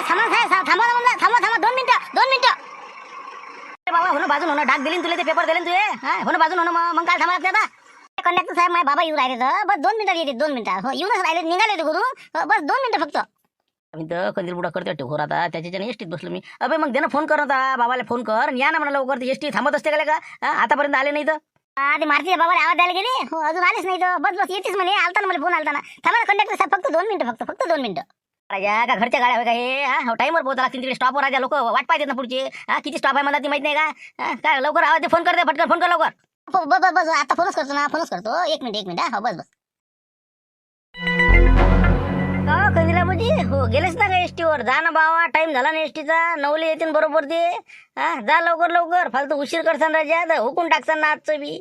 थांबा साहेब थांबा ना म्हणलं थांबा थांबा 2 मिनिटं अरे बाबा हो ना बाजून हो ना डाक दिली तुला ते पेपर दिले तुझे हो ना बाजून हो ना मग काय थांबा लागते आता कंडक्टर साहेब माझे बाबा येऊ राहिले तर बस 2 मिनिटात येते 2 मिनिटात हो येऊनच राहिले निघाले होते घरून बस 2 मिनिटं फक्त मी तर कंदील बुडा करते वाटते घोर आता त्याच्याने एसटीत बसलो मी अबे मग दे ना फोन कर आता बाबाला फोन कर या ना म्हणा लवकर एसटी थांबत असते का आतापर्यंत आले नाही तर ते मारती बाबाला आवाज द्यायला गेले हो अजून आलेच नाही तर बस बस येतेच म्हणे आलता ना मला फोन आलता ना थांबा कंडक्टर साहेब फक्त 2 मिनिटं फक्त 2 मिनिटं राजा का घरच्या गाड्या का हे टाईमवर पोहोचला लागतील तिकडे स्टॉपवर राजा लोक वाट पाहिजेत ना पुढचे किती स्टॉप आहे मला ती माहित नाही का काय लवकर आवाज फोन कर दे पटकन फोन कर लवकर बस बस आता फोनच करतो 1 मिनिट हो बस कंदिला म्हणजे हो गेलेच ना का एसटीवर जा ना बाबा टाइम झाला ना एसटीचा 9 येते बरोबर ते जा लवकर फालतू उशीर करसान राजा हुकून टाकसान ना आजचं बी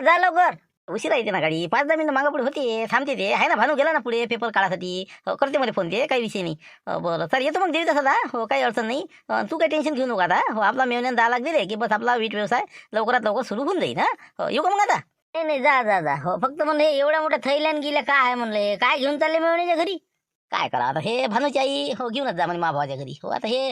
जा लवकर उशिरा येते ना गाडी 5-10 मिनिटं मागं पुढे होते थांबते ते आहे ना भानू गेला ना पुढे पेपर काढासाठी करते मध्ये फोन ते काही विषय नाही बरं सर येतो मग देवी तसा हो काही अडचण नाही तू काही टेन्शन घेऊ नका आता हो आपला मेहनत 10 लाख दिले की बस आपला वीट व्यवसाय लवकरात लवकर सुरू होऊन जाईल येऊ का मग आता नाही जा हो फक्त म्हणले एवढ्या मोठ्या थैल्यान गेल्या काय आहे म्हणले काय घेऊन चालले मेवण्याच्या घरी काय करा आता हे भानूची आई हो घेऊनच जा म्हणजे माभावाच्या घरी हो आता हे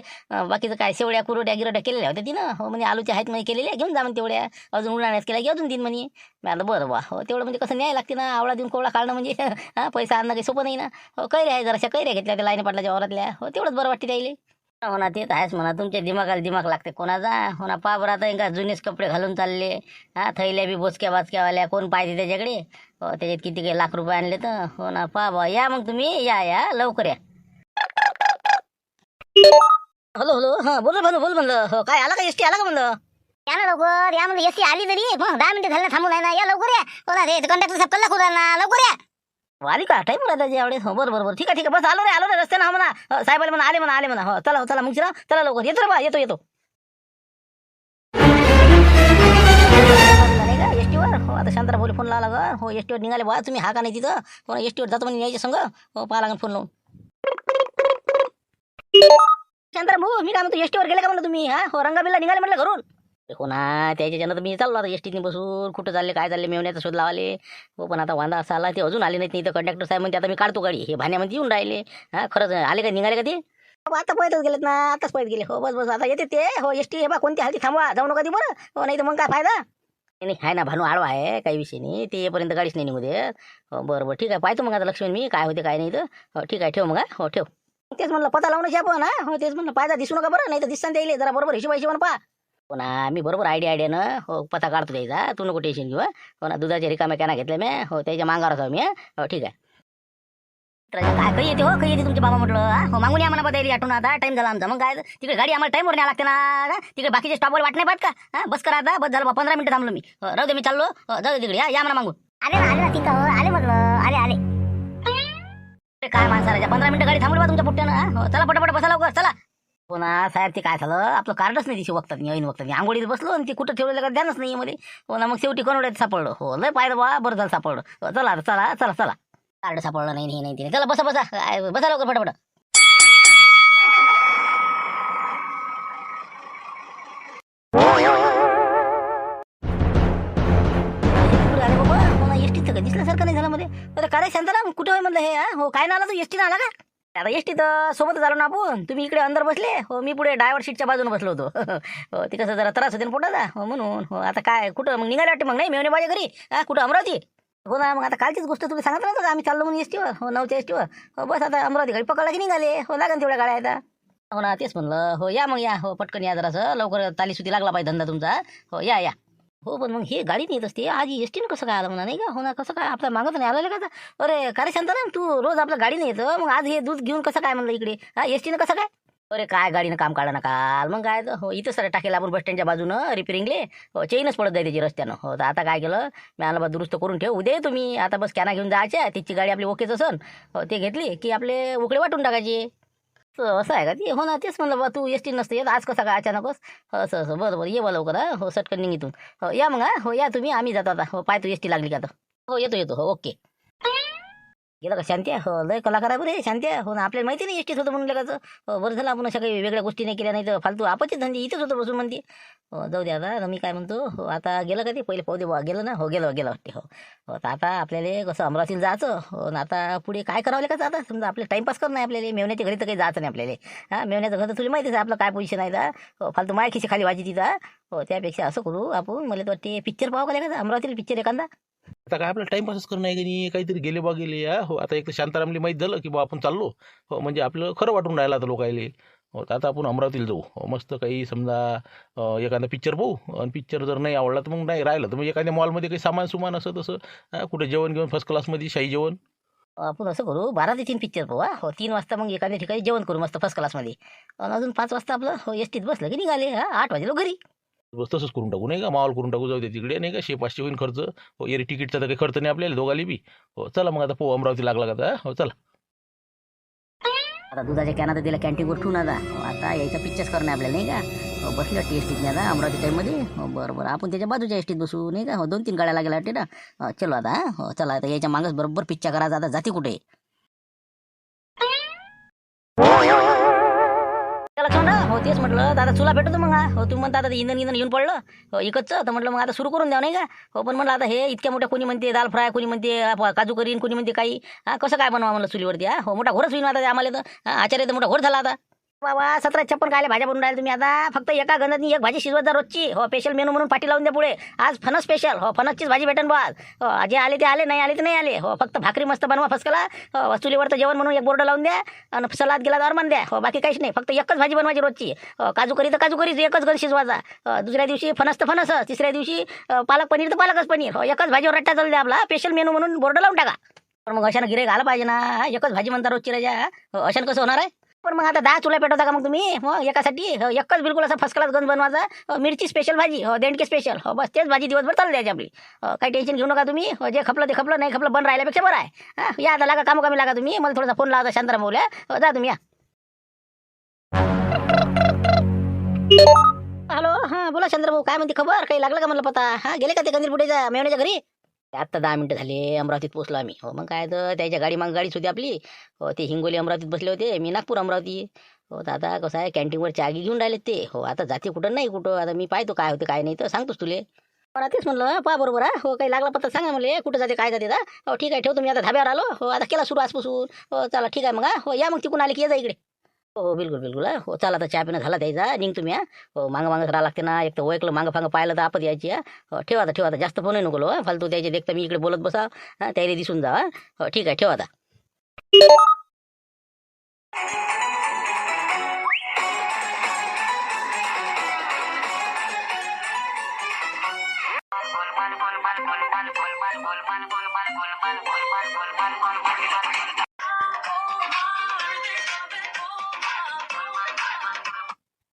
बाकीचं काय शेवड्या कुरड्या गिरड्या केलेल्या होत्या तिनं हो म्हणजे आलूच्या आहेत म्हणजे केलेल्या घेऊन जा म्हणजे तेवढ्या अजून उन्हाळ्यात केल्या की अजून दिन म्हणे मी आता बरं बा हो तेवढं म्हणजे कसं न्याय लागते ना आवळा देऊन कोवळा काढणं म्हणजे पैसा आणणं काही सोपं नाही ना हो कैऱ्या आहे जराशा कैऱ्या घेतल्या त्या लाईन पाटलाच्या वावरातल्या हो तेवढंच बरं वाटते त्याईले हो ना ते तर आहेच म्हणा तुमच्या दिमागाला दिमाग लागते कोणाचा हो ना पा बरं आता का जुनेच कपडे घालून चालले थैल्या बी बोचक्या बाचक्यावाल्या कोण पाहिजे त्याच्याकडे हो त्याच्यात किती काही लाख रुपये आणले तर हो ना पा बा या मग तुम्ही या लवकर या हॅलो हां बोल म्हणलं हो काय आला का एसटी आला का म्हणलं या ना लवकर या म्हणजे एसटी आली तरी मग 10 मिनिटं झालं थांबून आहे ना या लवकर या हो ना रे कंडक्टर साहेब कल्ला खुदा ना लवकर या आली का टाईम मला त्याच्या एवढे हो बरोबर ठीक आहे बस आलो रे रस्त्यानं म्हणा साहेबाला म्हणा आले म्हणा हो चला मग चला लवकर येतो रे बा येतो एसटीवर हो आता शांतरा बोले फोन लावला ग हो एसटीवर निघाले बा तुम्ही हा का नाही तिथं हो एसटीवर जातो म्हणजे यायच्या संग हो पाहा लागेल फोन लावून शांतरा भाऊ मी काय म्हणतो एसटीवर गेले का म्हणलं तुम्ही हो रंगाबिल्ला निघाले म्हटलं घरून हो ना त्याच्यानं तर मी चाललो आता एसटीने बसून कुठं चालले काय चालले मेवण्याचा शोध लावले हो पण आता असा आला ते अजून आले नाही तर कंडक्टर साहेब म्हणते आता मी काढतो गाडी हे भाण्यामध्ये येऊन राहिले खरंच आले का निघाले का ते आता पळतच गेलेत ना आताच पळत गेले हो बस आता येते ते हो एसटी हे बा कोणती हालती थांबवा जाऊ नका ती बरं हो नाही तर मग काय फायदा नाही आहे ना भानू आडवा आहे काही विषय नाही ते येपर्यंत गाडीच नाही निघू दे हो बरं ठीक आहे पाहतो मग आता लक्ष्मी मी काय होते काय नाही तर हो ठीक आहे ठेव मग हो ठेव तेच म्हणलं पता लावून आपण हो तेच म्हणलं पायदा दिसू नका बरं नाही तर दिसताना द्यायला जरा बरोबर हिशोबाने पहा हो ना मी बरोबर आयडियानं हो पता काढतो द्यायचा तू नको टेन्शन घेऊ हो ना दुधाच्या रिकाम्या कॅना घेतल्या मी हो त्याच्या मांगावर जाऊ मी हो ठीक आहे काय काही येते तुमचे बाबा म्हटलं हो मागून या म्हणा बदली आठवून आता टाइम झाला आमचा मग काय तिकडे गाडी आम्हाला टाइमवर न्याय लागते ना तिकडे बाकीचे स्टॉपवर वाट नाही पाहत का बस करा आता बस झालं 15 मिनिटं थांबलो मी राहू दे मी चाललो जाऊ तिकडे या म्हणा मागून आले म्हटलं आले काय माणसाला 15 मिनिटं गाडी थांबली बा तुमच्या पुट्ट्यानं हो चला पटापट बसा लवकर चला हो ना साहेब ते काय झालं आपलं कार्डच नाही दिशी वक्तात ऐन वक्तात आंघोळीत बसलो आणि ते कुठं ठेवलेलं का ध्यानच नाही मध्ये हो ना मग शेवटी कोणवड्यात सापडलं हो लय पाहिलं बा बरं झालं सापडलं चला कार्ड सापडलं नाही चला बसा लवकर फटाफट दिसल्यासारखं नाही झालं मध्ये काय शांताराम कुठे होय म्हणलं हे हो काय ना आला तू एसटी ना आला का आता एसटी तर सोबतच आलो ना आपण तुम्ही इकडे अंदर बसले हो मी पुढे ड्रायव्हर सीटच्या बाजूने बसलो होतो हो ते कसं जरा त्रास होते ना पोटाचा हो म्हणून हो आता काय कुठं मग निघाले वाटते मग नाही मेवणे माझ्या घरी कुठं अमरावती हो ना मग आता कालचीच गोष्ट तुम्ही सांगत नव्हतं का आम्ही चाललो म्हणून एसटीवर हो 9च्या एसटीवर हो बस आता अमरावती गाडी पकडला की निघाले हो लागेल तेवढ्या गाड्या आता हो ना तेच म्हणलं हो या मग या हो पटकन या जरासं लवकर तालीसुती लागला पाहिजे धंदा तुमचा हो या हो पण मग हे गाडीत येत असते आज एसटीनं कसं काय आलं म्हणा नाही का हो ना कसं काय आपल्या मागत नाही आलं का अरे काय शांताराम तू रोज आपल्या गाडीने येतं मग आज हे दूध घेऊन कसं काय म्हणलं इकडे एसटीनं कसं काय अरे काय गाडीनं काम काढा ना काल मग काय हो इथं सर टाकेल आपण बस स्टँडच्या बाजूनं रिपेरिंगले हो चेनच पडत जाय त्याची रस्त्यानं हो तर आता काय केलं मी आला बा दुरुस्त करून ठेव उद्या तुम्ही आता बस कॅना घेऊन जायच्या त्याची गाडी आपली ओकेच असन हो ते घेतली की आपले उकडे वाटून टाकायचे असं आहे का ते हो ना तेच म्हणलं बा तू एसटी नसते येत आज कसं काय अचानकच असं बरं ये बा लवकर हो सटकन निघितून हो या मग हो या तुम्ही आम्ही जातो आता हो पाय तू एसटी लागली का आता हो येतो हो ओके गेलं का शांती आहे? हो लय कलाकार आहे बरे शांती आहे. हो ना आपल्याला माहिती नाही एसटीत होतं म्हणून लगाचं. हो बरं झालं आपण अशा काही वेगळ्या गोष्टी नाही केल्या, नाही तर फालतू आपणच धंदे इथेच होतं बसून म्हणते. हो जाऊ द्या आता मी काय म्हणतो, हो आता गेलं का ते पहिले पाहू दे बुवा, गेलं ना, हो गेलं गेलं वाटते. हो हो तर आता आपल्याला कसं अमरावतीला जायचं. हो ना आता पुढे काय करावं लागेल आता, समजा आपल्याला टाईमपास करणं आहे आपल्याला, मेवण्याच्या घरी तर काही जायचं नाही आपल्याला. हां मेवण्याचं घर तर तुला माहितीच आहे आपलं काय पोझिशन आहे तर. हो फालतू माय खिशी खाली वाजी तिथं. हो त्यापेक्षा असं करू आपण, मला तर वाटते पिक्चर पाहावं का लागेल अमरावतीला पिक्चर एखादा. आता काय आपल्याला टाइमपासच करणं आहे की नाही, काहीतरी गेले बा गेले हो. आता एक तर शांतारामला माहीत झालं की बा आपण चाललो. हो म्हणजे आपलं खरं वाटून राहिलं आता लोकायले. हो तर आता आपण अमरावतीला जाऊ. हो मस्त काही समजा एखादा पिक्चर पाहू, आणि पिक्चर जर नाही आवडला तर मग नाही राहिलं तर मग एखाद्या मॉलमध्ये काही सामान सुमान असं तसं, कुठे जेवण घेऊन फर्स्ट क्लासमध्ये शाही जेवण. आपण असं करू 12 ते 3 पिक्चर पाहू. हो 3 वाजता मग एखाद्या ठिकाणी जेवण करू मस्त फर्स्ट क्लासमध्ये. आणि अजून 5 वाजता आपलं हो एसटीत बसलं की निघाले. 8 वाजेलो घरी. बस तसंच करून टाकू नाही का, माहोल करून टाकू. जाऊ दे तिकडे नाही का, 100-500 होईन खर्च. हो एरी तिकीटचा तर काही खर्च नाही आपल्याला दोघाली बी. हो चला मग आता पाहू अमरावती लागला का आता. हो चला. आता दुधाच्या कॅना तर दिला कॅन्टीनवर ठेवून आता. आता यायचा पिक्चर्स करणं आहे आपल्याला नाही का. बसले वाटते एसटीत नाही आता अमरावती टाईममध्ये. हो बरं बरं आपण त्याच्या बाजूच्या एसटीत बसू नाही का. हो 2-3 गाड्या लागेल वाटते ना. चलो आता. हो चला आता यायच्या मागच बरोबर पिक्चर करायचा आता, जाती कुठे. त्याला लक्षण हो तेच म्हटलं दादा चुला भेटतो मग. हो तुम्ही म्हणता आता इंधन इंधन येऊन पडलं. हो इकडचं तर म्हटलं मग आता सुरू करून द्या नाही का. हो पण म्हटलं आता हे इतक्या मोठ्या, कोणी म्हणते दाल फ्राय, कोणी म्हणते काजू करीन, कोणी म्हणते काही. कसं काय बनवा म्हणलं चुलीवरती. हो मोठा घोरच होईन आता ते आम्हाला तर. आचार्य तर मोठा घोर झाला आता. बाबा 17-56 काय भाज्या बनवून राहिले तुम्ही आता. फक्त एका गंधातनी एक भाजी शिजवत जा रोजची. हो स्पेशल मेनू म्हणून पाठी लावून द्या पुढे. आज फणस स्पेशल. हो फणसचीच भाजी भेटेन बा आज. हो जे आले ते आले, नाही आले तर नाही आले. हो फक्त भाकरी मस्त बनवा फसकला. हो चुलीवरचं जेवण म्हणून एक बोर्ड लावून द्या. आणि सलाद गेला तर मान द्या. हो बाकी काहीच नाही, फक्त एकच भाजी बनवायची रोजची. काजू करी तर काजू करीच एकच गण शिजवायचा. दुसऱ्या दिवशी फणस तर फणस, तिसऱ्या दिवशी पालक पनीर तर पालकच पनीर. हो एकच भाजीवर रट्टा चालू द्या आपला. स्पेशल मेनू म्हणून बोर्ड लावून टाका. पण मग अशानं गिरे घाला पाहिजे ना. एकच भाजी म्हणता रोजची राजा. अशानं कसं होणार आहे. पण मग आता 10 चुला पेटवता का मग तुम्ही. हो एकासाठी एकच बिलकुल असा फर्स्ट क्लास गंज बनवायचा. मिरची स्पेशल भाजी. हो देंडके स्पेशल. हो बस तेच भाजी दिवसभर चालू द्यायची आपली. काही टेन्शन घेऊ नका तुम्ही. हो जे खपलं ते खपलं, नाही खपलं बन राहिल्यापेक्षा बरं आहे. या आता लागा कामोकामी लागा तुम्ही. मला थोडासा फोन लावा शांताराम बोलूया. जा तुम्ही या. हॅलो हां बोला चंद्रभाऊ, काय म्हणते खबर, काही लागलं का म्हणलं पता. गेले का ते गंजीरपुटेच्या मेवण्याच्या घरी. आत्ता 10 मिनिटं झाले अमरावतीत पोहोचलो आम्ही. हो मग काय तर त्याच्या गाडी माग गाडीच होती आपली. हो ते हिंगोली अमरावतीत बसले होते, मी नागपूर अमरावती. हो तर आता कसं आहे कॅन्टीनवर चागी घेऊन राहिले ते. हो आता जाते कुठं नाही कुठं, आता मी पाहतो काय होते काय नाही तर सांगतोच तुले. मला तेच म्हणलं पहा बरोबर हो काही लागला पत्ता सांगा मला कुठं जाते काय जाते. हो ठीक आहे ठेवतो मी आता धाब्यावर आलो. हो आता केला सुरू आजपासून. हो चला ठीक आहे मग. हो या मग तिकून आले की ये जा इकडे. हो बिलकुल बिलकुल. हो चला आता चहा पिणं झाला द्यायचा, निघ तुम्ही. हो मागं मागं राहा लागते ना, एक तर ओळखलं मागं फांगं पाहिलं तर आपत यायची. हो ठेवा आता ठेवा आता, जास्त फोन नको लो. फालतू द्यायचे देखता मी इकडे बोलत बसा. त्याला दिसून जा. हो ठीक आहे ठेवा आता.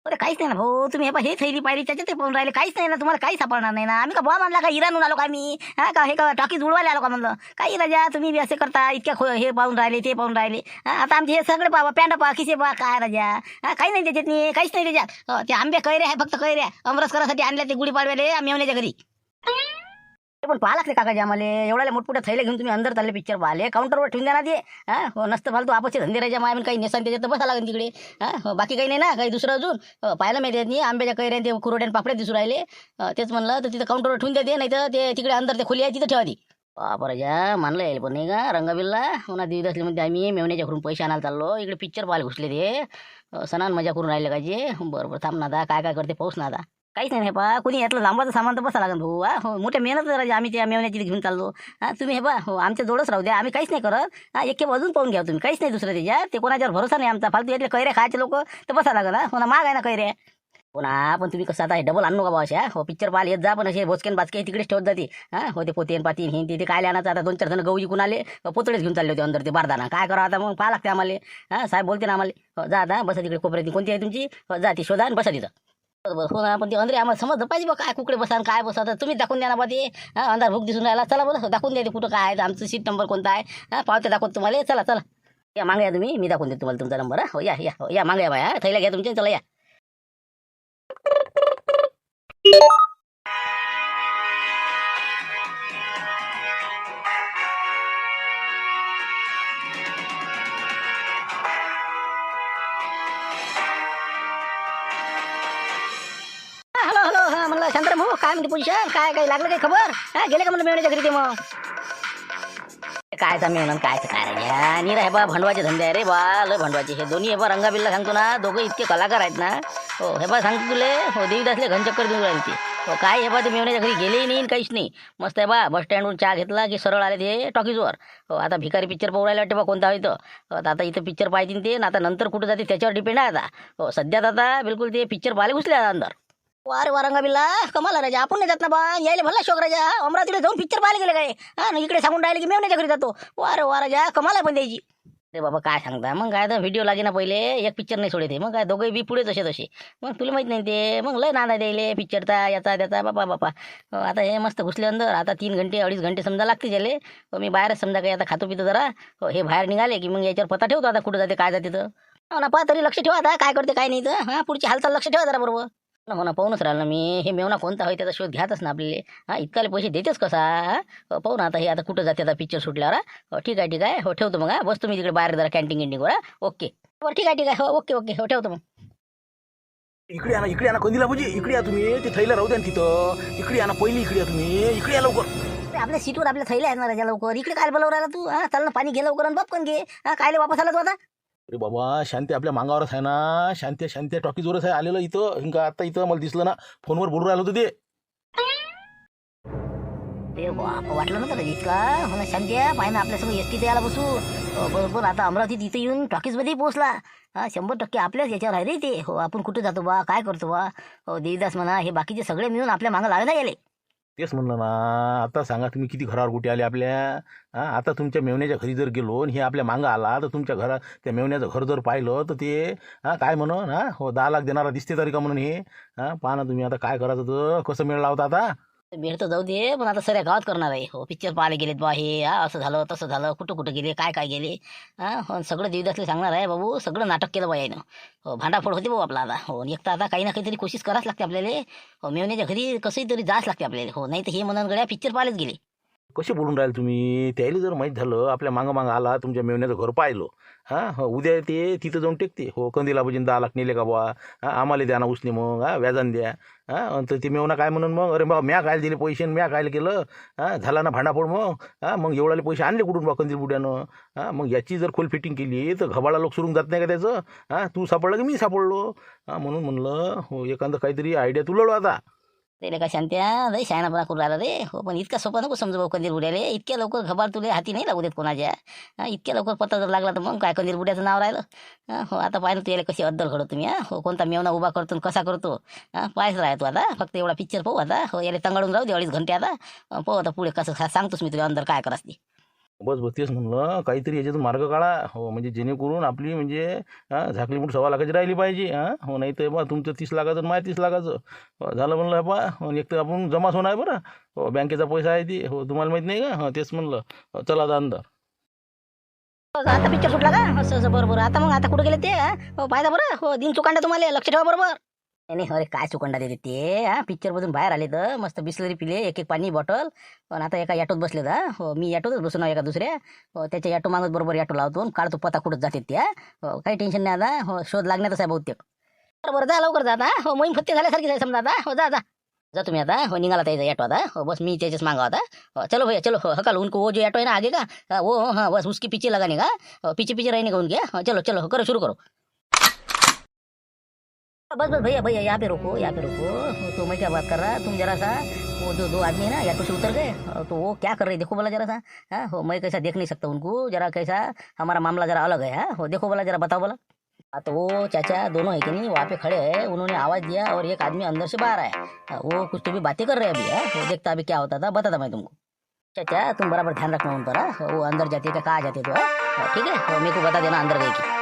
अरे काहीच नाही ना भाऊ, तुम्ही हे पहा हे थैली पाहिली त्याच्यात ते पाहून राहिले, काहीच नाही ना तुम्हाला, काही सापडणार नाही ना. आम्ही का बुवा म्हणला का इराणून आलो का मी. का हे का टाकीज उडवायला आलो का म्हणलं. काही राजा तुम्ही बी असे करता इतक्या हे पाहून राहिले ते पाहून राहिले. आता आमचे हे सगळे पाहा पॅन्ट पहा खिसे पहा काय राजा. काही नाही त्याच्यात नाही, काहीच नाही त्याच्यात. ते आंबे कैऱ्या आहे फक्त कैऱ्या, अमरस करासाठी आणल्या ते गुढी पाडव्याले मेवण्याच्या घरी. ते पण पाहा लागते काकाजी आम्हाला. एवढ्या मोठमोठ्या थैले घेऊन तुम्ही अंदर चालले पिक्चर पाहिले, काउंटरवर ठेवून द्या ना ते. हो नसतं फालतू आपसचे धंदे राजा माय काही नेसान त्याच्यात तर बसा लागेल तिकडे. हो बाकी काही नाही ना काही दुसरं अजून. पाहायला माहिती नाही आंब्याच्या कैऱ्या ते कुरोड्यान पापड्या दिसू राहिले. तेच म्हणलं तर तिथं काउंटरवर ठेवून द्या ते, नाही तर ते तिकडे अंदर ते खोली आहे तिथं ठेवा ती. बापा राजा मानलं येईल पण नाही का रंगाबिल्ला. होणार दिवस असले म्हणजे आम्ही मेवण्याच्या घरून पैसे आणायला चाललो, इकडे पिक्चर पाहायला घुसले ते. सणान मजा करून राहिले का जे. बरं बरं थांब ना आता, काय काय करते पाऊस ना आता. काहीच नाही हे पहा, कोणी यातलं लांबाचं सामान तर बसा लागेल भाऊ. हो मोठ्या मेहनत राजा आम्ही त्या मेवण्याची घेऊन चाललो. तुम्ही हे पहा हो आमच्या जोडच राहू द्या, आम्ही काहीच नाही करत. एक अजून पाहून घ्या तुम्ही, काहीच नाही दुसरं त्याच्यात. ते कोणाच्यावर भरोसा नाही आमचा. फालतू यातले कैऱ्या खायचे लोक तर बसा लागेल. हो ना महाग आहे ना कैऱ्या. हो ना पण तुम्ही कसं आता हे डबल आणू का बा अशा. हो पिक्चर पाहायला येत जा, पण असे भोचकेन बाचके तिकडेच ठेवत जाते. हो ते पोतेन पातीन हे ते काय आणायचं आता. 2-4 जण गहू जिकून आले, पोतळेच घेऊन चालले होते अंदर ते बारदाना. काय करावं आता मग पाहा लागते आम्हाला. साहेब बोलते ना आम्हाला. हो जा आता बसा तिकडे कोपऱ्यात, कोणती आहे तुमची. हो जा ती शोधा आणि बसा तिथं. बरोबर हो ना पण ते अंदर आम्हाला समजलं पाहिजे बा काय कुकडे बसा आणि काय बसा. तर तुम्ही दाखवून द्या ना बा ते. अंधार भूक दिसून राहिला. चला बरं दाखवून द्या ते कुठं काय आहे, आमचं सीट नंबर कोणता आहे. पावते दाखवत तुम्हाला. चला चला या मागे या तुम्ही, मी दाखवून देतो तुम्हाला तुमचा नंबर. हो या या हो या मागे या बाया थैल्या घ्या तुमच्या, चला या. काय म्हणते पोझिशन, काय काय लागलं काही खबर? हा, गेले का म्हणलं मेवण्याच्या घरी ते मग? कायचा मेवणं कायचं काय रे घ्या नी रे बा, भांडवाचे धंदे आहे रे बा, लय भांडवाचे हे दोन्ही. हे बा रंगाबिल्ला सांगतो ना, दोघं इतके कलाकार आहेत ना. हो हे बा सांगतो तुले, हो देवीदासले घनचक्कर देऊन राहील ते. हो काय हे बा ते मेवण्याच्या घरी गेलेही नाही काहीच नाही. मस्त आहे बा, बस स्टँडवरून चहा घेतला की सरळ आले ते टॉकीजवर. हो आता भिकारी पिक्चर पाहू राहिला वाटते बा कोणता आहे इथं. हो, आता इथं पिक्चर पाहिजे ते ना, आता नंतर कुठं जाते त्याच्यावर डिपेंड आहे आता. हो सध्यात आता बिलकुल ते पिक्चर पाहिले घुसले आता अंदर. वारे वारंगा बिल्ला कमाला राजा, आपण नाही जात ना बा, यायला भल्ला शोक राजा. अमरावतीला जाऊन पिक्चर पाहायला गेले काय? हा ना, इकडे सांगून राहिले की मेवण्याच्या घरी जातो. वारे वा राजा, कमाला पण द्यायची. अरे बाबा काय सांगता मग, काय तर व्हिडिओ लागे ना पहिले, एक पिक्चर नाही सोडे ते. मग काय दोघे बी पुढे तसे तसे. मग तुला माहित नाही ते, मग लय नांदा द्यायले पिक्चरचा याचा त्याचा बापा बापा. आता हे मस्त घुसले अंदर. आता 3 घंटे 2.5 घंटे समजा लागते गेले. मी बाहेरच समजा काही आता खातो पितो जरा. हो हे बाहेर निघाले की मग याच्यावर पता ठेवतो आता कुठं जाते काय जाते तर. हो ना, पहा तरी लक्ष ठेवा आता काय करते काय नाही तर. हा पुढची हालचाल लक्ष ठेवा जरा बरोबर. हो ना पाहूनच राहिलं ना मी, हे मेवना कोणता होय त्याचा शोध घ्यातच ना आपल्याला. हा इतकाले पैसे देतेच कसा? हा पाहू ना आता हे आता कुठं जाते आता पिक्चर सुटल्यावर. हो ठीक आहे ठीक आहे, हो ठेवतो मग. हा बसतो मी तिकडे बाहेर जरा कॅन्टीन गिंटिंगवर. ओके बरं ठीक आहे ठीक आहे, हो ओके ओके, हो ठेवतो मग. इकडे या ना कंदिला भाऊजी, इकडे या तुम्ही. ते थैला राहू द्या ना तिथं. इकडे या ना, पहिली इकडे या तुम्ही, इकडे या लवकर. अरे, आपल्या सीटवर आपल्या थैल्या आहेत ना राजा, लवकर इकडे काय बोलावर राहिला तू? हा चाल ना, पाणी घे लवकर आणि बापकन घे. हा कायले वापस आला तू आता? अरे बाबा शांती आपल्या मागावरच आहे ना, शांती टॉकीजवरच आहे आलेलं इथं. इंका आता इथं मला दिसलं ना, फोनवर बोलून राहिलं होतं ते. ते बाप, वाटलं नव्हतं रे इतका. हो ना शांत्या, पाय ना आपल्या सगळं एसटी यायला बसू. बरोबर आता अमरावतीत इथं येऊन टॉकीजमध्ये पोहोचला. हा 100% आपल्याच याच्यावर आहे रे ते. हो आपण कुठं जातो बा, काय करतो बा. हो देवीदास म्हणा, हे बाकीचे सगळे मिळून आपल्या मागं लागले ना गेले. तेच म्हणलं ना, आता सांगा तुम्ही किती घरावर कुठे आले आपल्या. हा आता तुमच्या मेवण्याच्या घरी जर गेलो आणि हे आपल्या मागं आला, तर तुमच्या घरात त्या मेवण्याचं घर जर पाहिलं तर ते हा काय म्हणून, हा हो 10 लाख देणारा दिसते तरी का म्हणून हे. हा पहा ना तुम्ही आता काय करायचं, तर कसं मिळला होता आता. भेट तर जाऊ दे, पण आता सगळ्या गावात करणार आहे. हो पिक्चर पाहायला गेलेत बा हे, हा असं झालं तसं झालं, कुठं कुठं गेले काय काय गेले. हा हो सगळं देवीदासले सांगणार आहे बाबू, सगळं नाटक केलं बा यानं. हो भांडाफोड होते भाऊ आपला आता. हो एक तर आता काही ना काहीतरी कोशिश करावंच लागते आपल्याला. हो मेवण्याच्या घरी कसंही तरी जाच लागते आपल्याला. हो नाही तर हे म्हणून गड्या पिक्चर पाहायलाच गेले. कसे बोलून राहिले तुम्ही? त्याला जर माहीत झालं आपल्या मागं आला, तुमच्या मेवण्याचं घर पाहिलं, हां हो उद्या ते तिथं जाऊन टेकते. हो कंदिला बजीन 10 लाख नेले का बा, हां आम्हाला द्या ना उसने मग, हां व्याजान द्या. हां तर ते मेवना काय म्हणून मग, अरे बा म्या काय दिले पैसे, म्या काय केलं. हां झाला ना भांडाफोड मग. हां मग एवढाले पैसे आणले कुठून बा कंदील बुड्यानं. हां मग याची जर खोल फिटिंग केली तर घबाळा लोक सुरून जात नाही का त्याचं. हां तू सापडलं की मी सापडलो. हां म्हणून म्हणलं हो एखादं काहीतरी आयडिया तुललो आता. त्याला काय शांत्या लय शहाणापणा करून राहिला रे. हो पण इतका सोपा नको समजू भाऊ कंदील बुड्याले. इतक्या लवकर खबर तुले हाती नाही लागू देत कोणाच्या. हा इतक्या लवकर पत्ता जर लागला तर मग काय कंदील बुड्याचं नाव राहिलं. हो आता पाहिलं तू याला कशी अद्दल घडतो तुम्ही. हो कोणता मेवना उभा करतो आणि कसा करतो. हा पाहायच राह तू आता, फक्त एवढा पिक्चर पाहू आता. हो याला तंगाडून राहू दे 2.5 घंटे आता. पाहू आता पुढे कसं सांगतोस मी तुला अंदर काय करास ते. बस तेच म्हणलं काहीतरी याच्यातून मार्ग काढा. हो म्हणजे जेणेकरून आपली म्हणजे झाकली मूठ 1.25 लाखाची राहिली पाहिजे. हां हो नाही तर बा तुमचं 30 लाखाचं आणि माझ्या 30 लाखाचं झालं म्हणलं बा. एक तर आपण जमाच होणार बरं. हो बँकेचा पैसा आहे ती. हो तुम्हाला माहीत नाही का. हो तेच म्हणलं चला आता अंदर. आता पिक्चर सुटला का? असं असं बरोबर. आता मग आता कुठे गेले ते? हो पाहिजे बरं. हो दिन चुकांडा तुम्हाला लक्ष ठेवा बरोबर. नाही अरे काय चुकांडा देते ते. हा पिक्चर मधून बाहेर आले तर मस्त बिस्लरी पिले, एक एक पाणी बॉटल. पण आता एका ऑटोत बसले तर हो मी ऑटोतच बसून एका दुसऱ्या. हो त्याच्या ऑटो मागत बरोबर ऑटो लावतो आणि काढतो पता कुठं जाते त्या. हो काही टेन्शन नाही आता. हो शोध लागण्यातच आहे बहुतेक. बरोबर जा लवकर जा आता. हो मोहीम फत्ते झाल्यासारखी आहे समजा आता. हो जा जा जा तुम्ही आता. हो निघाला त्याचा ऑटो आता. हो बस मी त्याच्याच मागा आता. हो चलो भैया चलो. हो हकाल उनको वो जो ऑटो है ना आगे का, वो हाँ बस उसके पीछे लगाने का. हो पीछे पीछे रहने का उनके. हो चलो चलो हो, करो शुरू करो. बस बस भैया भैया यहाँ पे रोको यहाँ पे रोको. तो मैं क्या बात कर रहा, तुम जरा सा वो जो 2 आदमी है ना ऑटो से उतर गए. तो वो क्या कर रहे देखो बोला जरा सा. हाँ हो मैं कैसा देख नहीं सकता उनको, जरा कैसा हमारा मामला जरा अलग है. हाँ हो देखो बोला जरा बताओ बोला. हाँ तो वो चाचा दोनों है कि नहीं वहाँ पे खड़े हैं, उन्होंने आवाज़ दिया और एक आदमी अंदर से बाहर आया. हाँ, वो कुछ तो भी बातें कर रहे हैं अभी. हाँ वो देखता अभी क्या होता था बताता मैं तुमको. चाचा तुम बराबर ध्यान रखना उन पर. हाँ वो अंदर जाते क्या कहाँ जाते तो. हाँ ठीक है तो मेरे को बता देना अंदर गए की.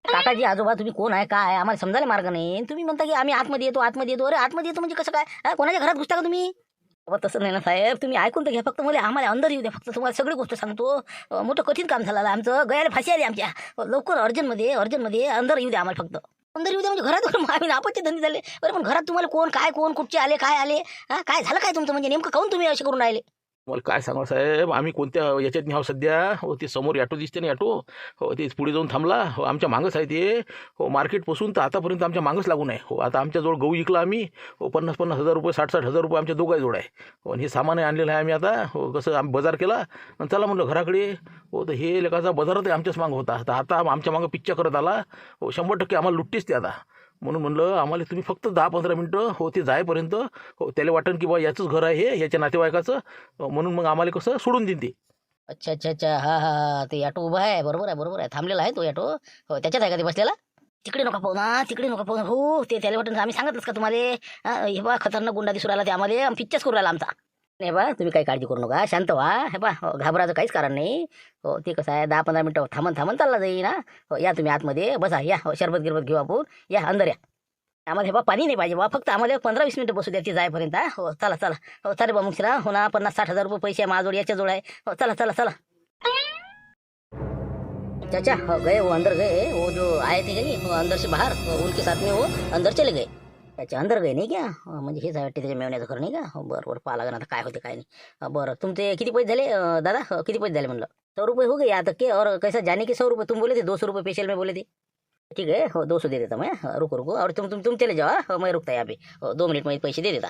काकाजी आजोबा तुम्ही कोण आहे काय आहे आम्हाला समजायला मार्ग नाही. तुम्ही म्हणता की आम्ही आतमध्ये येतो आतमध्ये येतो. अरे आतमध्ये येतो म्हणजे कसं काय? हा कोणाच्या घरात घुसता का तुम्ही? बाबा तसं नाही ना साहेब, तुम्ही ऐकून तर घ्या फक्त. मला आम्हाला अंदर येऊ द्या फक्त. तुम्हाला सगळी गोष्ट सांगतो. मोठं कठीण काम झालं आमचं. गयाला फाशी आली आमच्या. लवकर अर्जंटमध्ये अंदर येऊ द्या आम्हाला फक्त. अंदर येऊ द्या म्हणजे घरात आम्ही नापाचे धंदे झाले. बरं पण घरात तुम्हाला कोण काय कोण कुठचे आले काय आले. हा काय झालं काय तुमचं म्हणजे नेमकं काऊन तुम्ही असे करून राहिले? मला काय सांगा साहेब, आम्ही कोणत्या याच्यात न्यावं सध्या? हो, ते समोर ॲटो दिसते ना, ॲटो. हो, ते पुढे जाऊन थांबला. हो, आमच्या मागंच आहे ते. हो, मार्केटपासून तर आतापर्यंत आमच्या मागंच लागून आहे. हो, आता आमच्याजवळ गहू विकला आम्ही. हो, 50,000 रुपये 60,000 रुपये आमच्या दोघांजवळ आहे. हो, आणि हे सामान आणलेलं आहे आम्ही आता. हो, कसं आम्ही बाजार केला आणि चला म्हणलं घराकडे. हो, तर हे लेखाचा बाजारात आमच्याच मागं होता. तर आता आमच्या मागं पिच्चा करत आला. हो, 100% आम्हाला लुटतेच ते आता. म्हणून म्हणलं आम्हाला तुम्ही फक्त 10-15 मिनटं हो ते जायपर्यंत. हो, त्याला वाटन की बा याचंच घर आहे हे, याच्या नातेवाईकाचं. म्हणून मग आम्हाला कसं सोडून देईन ते. अच्छा अच्छा अच्छा, हा हा हा, ते ऑटो उभा आहे, बरोबर आहे बरोबर आहे, थांबलेला आहे तो ऑटो. हो, त्याच्यात आहे का ते बसलेला? तिकडे नका पाहू ना, तिकडे नका पाहू ना. हो, ते त्याला वाटून आम्ही सांगतच का तुम्हाला? हे बा खतरनाक गुंडा दिसू राहिला ते आम्हाला, पिक्चर्स करू राहिला आमचा. नाही बा, तुम्ही काही काळजी करू नका, शांत व्हा. हे बा, हो, घाबरायचं काहीच कारण नाही. हो, ते कसं आहे, 10-15 मिनटं थांबून थांबून चालला जाईल ना. हो, या तुम्ही आतमध्ये बसा, या. हो, शरबत गिरबत घेऊ आपण. या अंदर या. आम्हाला हे बा पाणी नाही पाहिजे बा, फक्त आम्हाला 15-20 मिनिटं बसू द्या ते जायपर्यंत. हो, चला चला. हो, चला बा मुक्षरा, हो ना, 50,000-60,000 रुपये पैसे आहे माझ्याजवळ, याच्याजवळ आहे. हो, चला चला चला. चाचा, हो गए, वो अंदर गए, वो जो आए थे नहीं, वो अंदर से बाहर, उनके साथ में वो अंदर चले गए. अच्छा, अंदर गए नाही क्या? म्हणजे हेच आहे वाटते त्याच्या मेवण्याचं घर नाही का? हो, बरं बरं, पाहा लागेल आता काय होते काय नाही. बरं, तुमचे किती पैसे झाले दादा? किती पैसे झाले म्हणलं? 100 रुपये हो गए आता के, और कैसा जाने के 100 रुपये तुम बोले थे, 200 रुपये स्पेशल में बोले थे. ठीक है, हो 200 दे देता मैं. रुको रुको, और तुम चले जाओ. हो, मैं रुकता यहाँ पे. हो, 2 मिनिट में पैसे दे देता.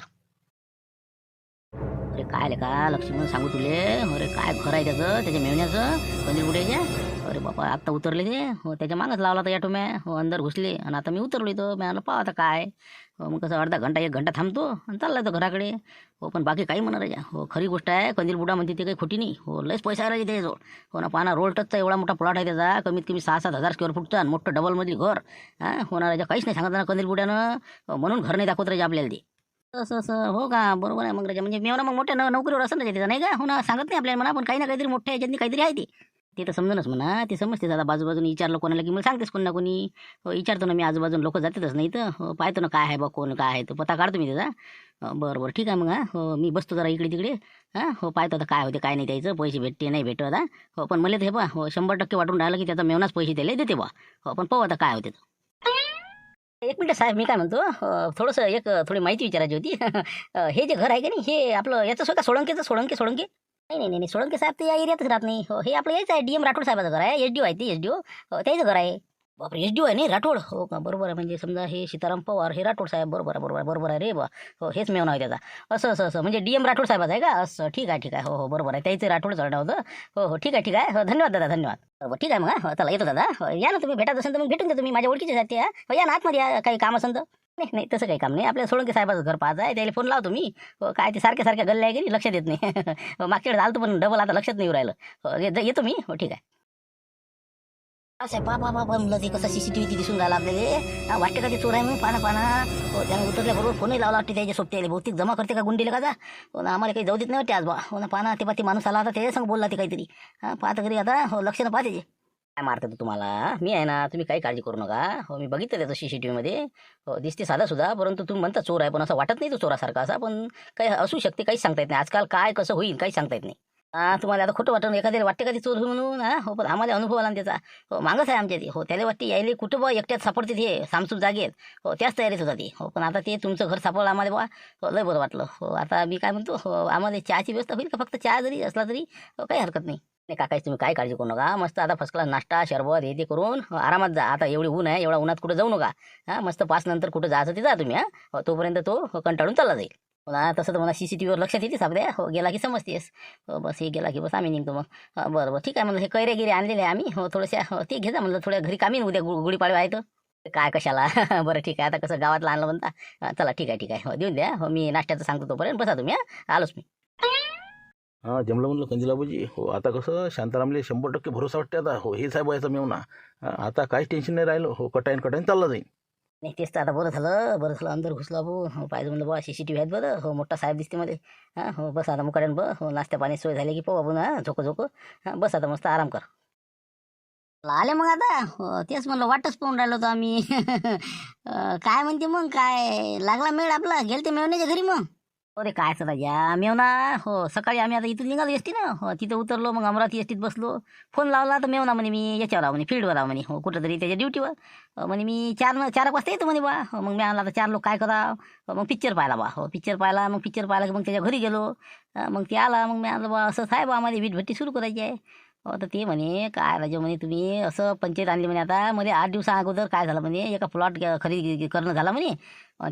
अरे काय ले का लक्ष्मण सांगू तुले, अरे काय घर आहे त्याचं, त्याच्या मेवण्याचं कंदील बुड्याच्या. अरे बाबा, आत्ता उतरले ते. हो, त्याच्या मागच लावला तर ऑटो मॅ. हो, अंदर घुसले आणि आता मी उतरलो इथं. मी आलं पाहा आता काय. हो, मग कसं अर्धा घंटा 1 घंटा थांबतो आणि चालला तो घराकडे. हो, पण बाकी काही म्हणा राजा. हो, खरी गोष्ट आहे, कंदील बुडा म्हणते ते काही खोटी नाही. हो, लयच पैसा आहे राजा त्याच्याजवळ. हो ना, पाना रोड टचचा एवढा मोठा प्लॉट आहे त्याचा, कमीत कमी 6-7 हजार स्क्वेअर फूटचा आणि मोठं डबलमधली घर. हां, हो ना राजा, काहीच नाही सांगत ना कंदील बुड्यानं. म्हणून घर नाही दाखवत राजा आपल्याला ते. असं असं हो का, बरोबर आहे मग राजा. म्हणजे मेवना मग मोठ्या नोकरीवर असं ना त्याचा, नाही का? हो ना, सांगत नाही आपल्याला म्हणा, पण काही ना काहीतरी मोठ्या याच्यातनी काहीतरी आहे ते. ते तर समजूनच म्हणा, ते समजते दादा. बाजूबाजून विचारलं कोणाला की मला सांगतेस कोणी ना कोणी. हो, विचारतो ना मी, आजूबाजून लोक जातातच नाही तर. हो, पाहतो ना काय आहे बा, कोण काय आहे तो पत्ता काढतो मी त्याचा. बरं बरं, ठीक आहे मग. हां, हो, मी बसतो जरा इकडे तिकडे. हां, हो, पाहतो आता काय होते काय नाही द्यायचं, पैसे भेटते नाही भेटत. हां, हो, पण मला ते हे बा, हो 100% वाटून राहिलं की त्याचा मेवनाच पैसे त्याला देते बा. हो, पण पाहू आता काय होते. 1 मिनिट साहेब, मी काय म्हणतो, थोडंसं थोडी माहिती विचारायची होती. हे जे घर आहे की नाही, हे आपलं याचं स्वतः सोळंकेचं, सोळंके सोळंके? नाही नाही नाही, सोळंके साहेब तर या एरियातच राहत नाही. हो, हे आपलं हेच आहे, DM राठोड साहेबाचं घर आहे. एसडीओ आहे ते, एसडीओ. त्याचं घर आहे. बापरे, एसडीओ आहे नाही राठोड? हो का, बरोबर आहे. म्हणजे समजा हे सीताराम पवार, हे राठोड साहेब. बरोबर आहे बरोबर आहे बरोबर आहे रे बा. हो, हेच मेव नाव आहे त्याचा. असं असं असं, म्हणजे DM राठोड साहेबाचं आहे का? असं, ठीक आहे ठीक आहे. हो हो, बरोबर आहे, त्याचं राठोड चढणं होतं. हो हो, ठीक आहे ठीक आहे. हो, धन्यवाद दादा, धन्यवाद. बरोबर, ठीक आहे मग. हो, चला येतो दादा. हो, या ना तुम्ही, भेटत असेल तर मग भेटून घ्या तुम्ही, माझ्या ओळखीचे आहेत ते. हो, या ना आतमध्ये या, काही काम असेल तर. नाही नाही, तसं काही काम नाही. आपल्या सोळंके साहेबाचं घर पाहायचं आहे, त्याला फोन लावतो मी. हो, काय ते सारख्या सारख्या गल्ल्या आहे की नाही, लक्षात येत नाही. हो, मागच्या वेळेस आलतो पण डबल आता लक्षात नाही येऊ राहिलं. हो, येतो मी. हो, ठीक आहे. असं आहे, बाबा बाबा म्हणलं, ते कसं CCTV दिसून राहिला आपल्याला. वाटते का ते चोर आहे म्हणून? पाना पाना. हो, त्याने उतरल्याबरोबर फोनही लावला वाटते त्याच्या सोबतीला. बहुतेक जमा करते का गुंडीला का जा. हो ना, आम्हाला काही जाऊ देत नाही वाटते आज बा. हो ना, पाना ते माणूस आला होता, त्याच्या संग बोलला ते काहीतरी. हां, पाहता घरी आता. हो, लक्षानं पाहते ते. काय मारते तू तुम्हाला? मी आहे ना, तुम्ही काही काळजी करू नका. हो, मी बघितलं त्याचं CCTV मध्ये. हो, दिसते साधा सुद्धा, परंतु तुम्ही म्हणता चोर आहे, पण असं वाटत नाही तो चोरासारखा असा. पण काही असू शकते, काहीच सांगता येत नाही. आजकाल काय कसं होईल काही सांगता येत नाही. हां, तुम्हाला आता खोटं वाटतं, एखाद्याला वाटते का ती चोर म्हणून? हां, हो, पण आम्हाला अनुभव आला ना त्याचा. हो, मागच आहे आमच्या ती. हो, त्याला वाटते यायले कुठं बा एकट्यात सापडते ते सामसूप जागेत. हो, त्याच तयारीत होता ती. हो, पण आता ते तुमचं घर सापडलं आम्हाला बा. हो, लय बरं वाटलं. हो, आता मी काय म्हणतो, हो, आम्हाला चहाची व्यवस्था होईल का? फक्त चहा जरी असला तरी हो, काही हरकत नाही. नाही काकाच, तुम्ही काय काळजी करू नका. मस्त आता फर्स्ट क्लास नाश्ता, शरबत हे ते करून आरामात जा. आता एवढी ऊन आहे, एवढा उन्हात कुठं जाऊ नका. हां, मस्त 5 नंतर कुठं जायचं ते जा तुम्ही. हां, हो, तोपर्यंत तो कंटाळून चालला जाईल. हो ना, तसं तर मला CCTVवर लक्षात येते सापड्या. हो, गेला की समजतेस. हो, बस हे गेला की बस आम्ही निघतो मग. बरं बरं, ठीक आहे म्हणलं. हे कैरे गिरे आणलेले आहे आम्ही. हो, थोड्याशा हो, ते घे जा म्हणलं, थोड्या घरी कामी उद्या गुढीपाडवा आहे तर. काय कशाला? बरं ठीक आहे, आता कसं गावातलं आणलं म्हणता. चला ठीक आहे ठीक आहे. हो, देऊन द्या. हो, मी नाश्त्याचं सांगतो तोपर्यंत बसा तुम्ही. हां, आलोच मी. हां, जमलं म्हणलं कंदिलाबाजी. हो, आता कसं शांतारामले 100% भरोसा वाटते आता. हो, हे साहेब याचा मेवना. आता काहीच टेन्शन नाही राहिलं. हो, कटाईन कटाईन चालला जाईल. नाही, तेच तर आता बरं झालं बरं झालं, अंदर घुसला भाऊ. हो, पाहिजे म्हणलं बा, CCTV आहेत बरं. हो, मोठा साहेब दिसते मध्ये. हां, हो, बस आता मुकाट्यान बस. हो, नाश्त्या पाणी सोय झाली की पाहू आपण. हां, झोको. हां, बस आता मस्त आराम कर. आले मग आता. हो, तेच म्हणलं, वाटच पाहून राहिलो होतो आम्ही. काय म्हणते मग, काय लागला मेळ आपला? गेलते मेवण्याच्या घरी मग? अरे काय राजा मेवना हो सकाळी आम्ही आता इथून निघालो एसटी ना हो तिथे उतरलो मग अमरावती एसटीत बसलो फोन लावला तर मेवना म्हणे मी याच्यावर आहो म्हणे फील्डवर आहो म्हणे हो कुठंतरी त्याच्या ड्युटीवर म्हणे मी 4 वाजता येतो म्हणे बा हो मग मी आणला तर 4 लोक काय करा मग पिक्चर पाहिला बा हो पिक्चर पाहिला मग पिक्चर पाहिला की मग त्याच्या घरी गेलो मग ते आला मग मी आणलं बा असं आहे बा आम्हाला वीटभट्टी सुरू करायची आहे हो तर ते म्हणे काय राजा म्हणे तुम्ही असं पंचायत आणली म्हणे आता मध्ये 8 दिवसा अगोदर काय झालं म्हणे एका प्लॉट खरेदी करणं झाला म्हणे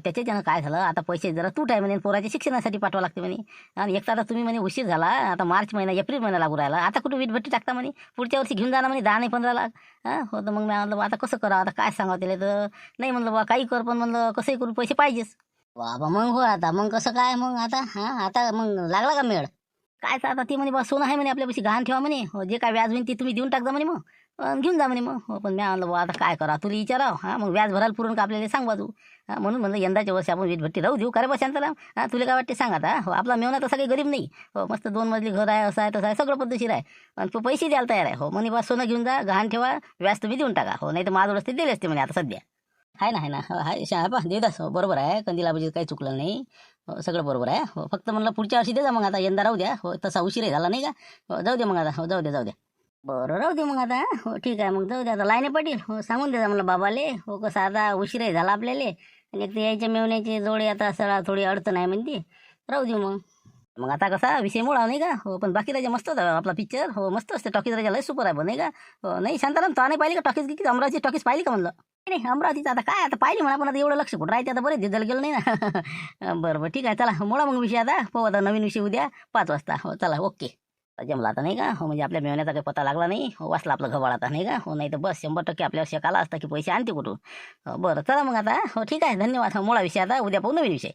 त्याच्यानं काय झालं आता पैसे जरा तूट आहे म्हणे पोराच्या शिक्षणासाठी पाठवा लागते म्हणे आणि एक तर आता तुम्ही म्हणे उशीर झाला आता मार्च महिना एप्रिल महिना लागू राहिला आता कुठं वीटभट्टी टाकता म्हणे पुढच्या वर्षी घेऊन जाणार म्हणे 10 नाही 15 लाख हो तर मग मी म्हणलं बा आता कसं करावं आता काय सांगावं त्याला तर नाही म्हणलं बा काही कर पण म्हणलं कसंही करू पैसे पाहिजेच बाबा मग हो आता मग कसं काय मग आता मग लागला का मेळ काय तर आता ती म्हणे बा सोनं आहे म्हणे आपल्यापाशी गहाण ठेवा म्हणे हो जे काय व्याज होईल ते तुम्ही देऊन टाकजा म्हणे मग घेऊन जा म्हणे मग हो पण मी म्हणलं बा आता काय करा तुला विचारावं मग व्याज भरायला पुरून का आपल्याला सांग तू म्हणून म्हणलं यंदाच्या वर्षी आपण वीटभट्टी राहू देऊ का रे बा शांताराम तुला काय वाटते सांग आता हो आपला मेवना तसा काही गरीब नाही हो मस्त 2 मजली घर आहे असं आहे तसं आहे सगळं पद्धतशीर आहे आणि तो पैसे द्यायला तयार आहे हो म्हणे बा सोनं घेऊन जा गहाण ठेवा व्याज तुम्ही देऊन टाका हो नाही तर माझं रस्ते दिले असते म्हणे आता सध्या आहे ना हाय पा देदास हो बरोबर आहे कंदीला म्हणजे काही चुकलं नाही हो सगळं बरोबर आहे हो फक्त म्हणलं पुढच्या वर्षी दे जा मग आता यंदा राहू द्या हो तसा उशीरही झाला नाही का हो जाऊ दे मग आता हो जाऊ दे बरं राहू दे मग आता हो ठीक आहे मग जाऊ दे आता लाईने पाटील हो सांगून दे जा म्हणलं बाबाले हो कसं आता उशीरही झाला आपल्याला आणि एक तर यायच्या मेवण्याची जोडी आता सळा थोडी अडचण आहे म्हणते राहू दे मग आता कसा विषय मुळा नाही का हो पण बाकी राजा मस्त होता आपला पिक्चर हो मस्त असते टॉकीज राजा लय सुपर आहे पण नाही का हो नाही शांताराम तो नाही पाहिली का टॉकीज की अमरावती टॉकीज पाहिली का म्हणलं नाही अमरावतीचं आता काय आता पाहिली म्हणा पण आता एवढं लक्ष कुठं राहायचं आता बरेच दिवस गेलं नाही ना बरं ठीक आहे चला मुळा मग विषय आता पाहू आता नवीन विषय उद्या 5 वाजता हो चला ओके जमला आता नाही का हो म्हणजे आपल्या मेवण्याचा काही पत्ता लागला नाही हो वाचला आपलं घबाळ आता नाही का हो नाही तर बस 100% आपल्यावर शेक आला असता की पैसे आणते कुठून बरं चला मग आता हो ठीक आहे धन्यवाद मुळा विषय आता उद्या पाहू नवीन विषय